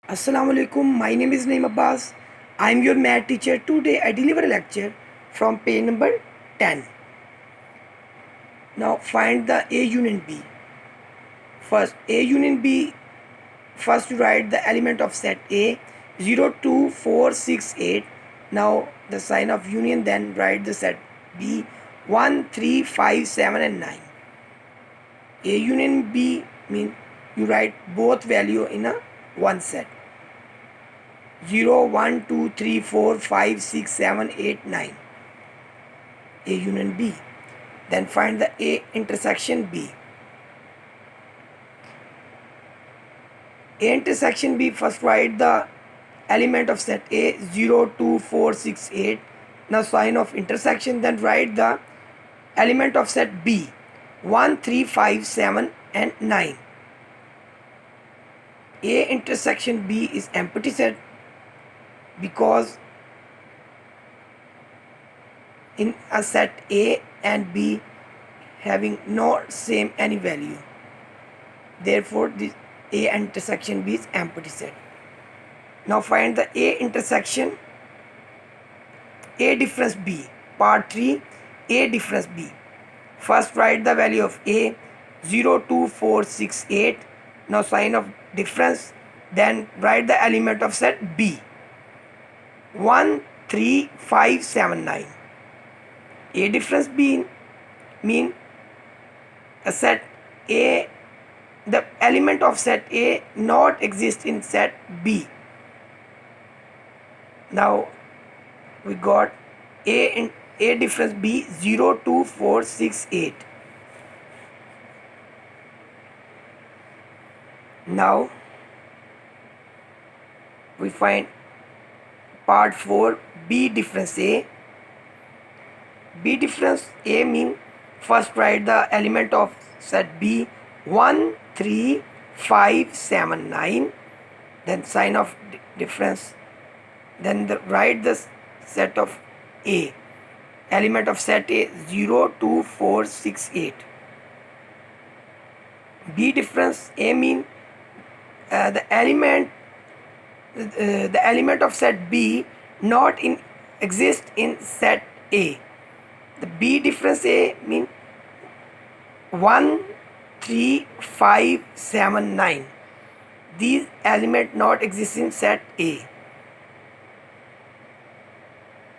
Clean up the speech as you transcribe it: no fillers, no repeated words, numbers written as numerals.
Assalamu alaikum. My name is Naim Abbas. I am your math teacher. Today I deliver a lecture from page number 10. Now find the A union B. First A union B. First write the element of set A 0, 2, 4, 6, 8. Now the sign of union, then write the set B 1, 3, 5, 7 and 9. A union B mean you write both value in a one set. 0, 1, 2, 3, 4, 5, 6, 7, 8, 9. A union B. Then find the A intersection B. A intersection B, first write the element of set A 0, 2, 4, 6, 8. Now sign of intersection, then write the element of set B 1, 3, 5, 7 and 9. A intersection B is empty set because in a set A and B having not same any value, therefore this A intersection B is empty set. Now find the A intersection A difference B. Part 3, A difference B. First write the value of A 0, 2, 4, 6, 8. Now sign of difference, then write the element of set B 1, 3, 5, 7, 9. A difference B mean a set A, the element of set A not exist in set B. Now we got A difference B 0, 2, 4, 6, 8. Now we find part 4 B difference A. B difference A mean first write the element of set B 1, 3, 5, 7, 9. Then sign of difference, then write the set of A, element of set A 0, 2, 4, 6, 8. B difference A mean the element of set B not in exist in set A. The B difference A mean 1, 3, 5, 7, 9. These element not exist in set A.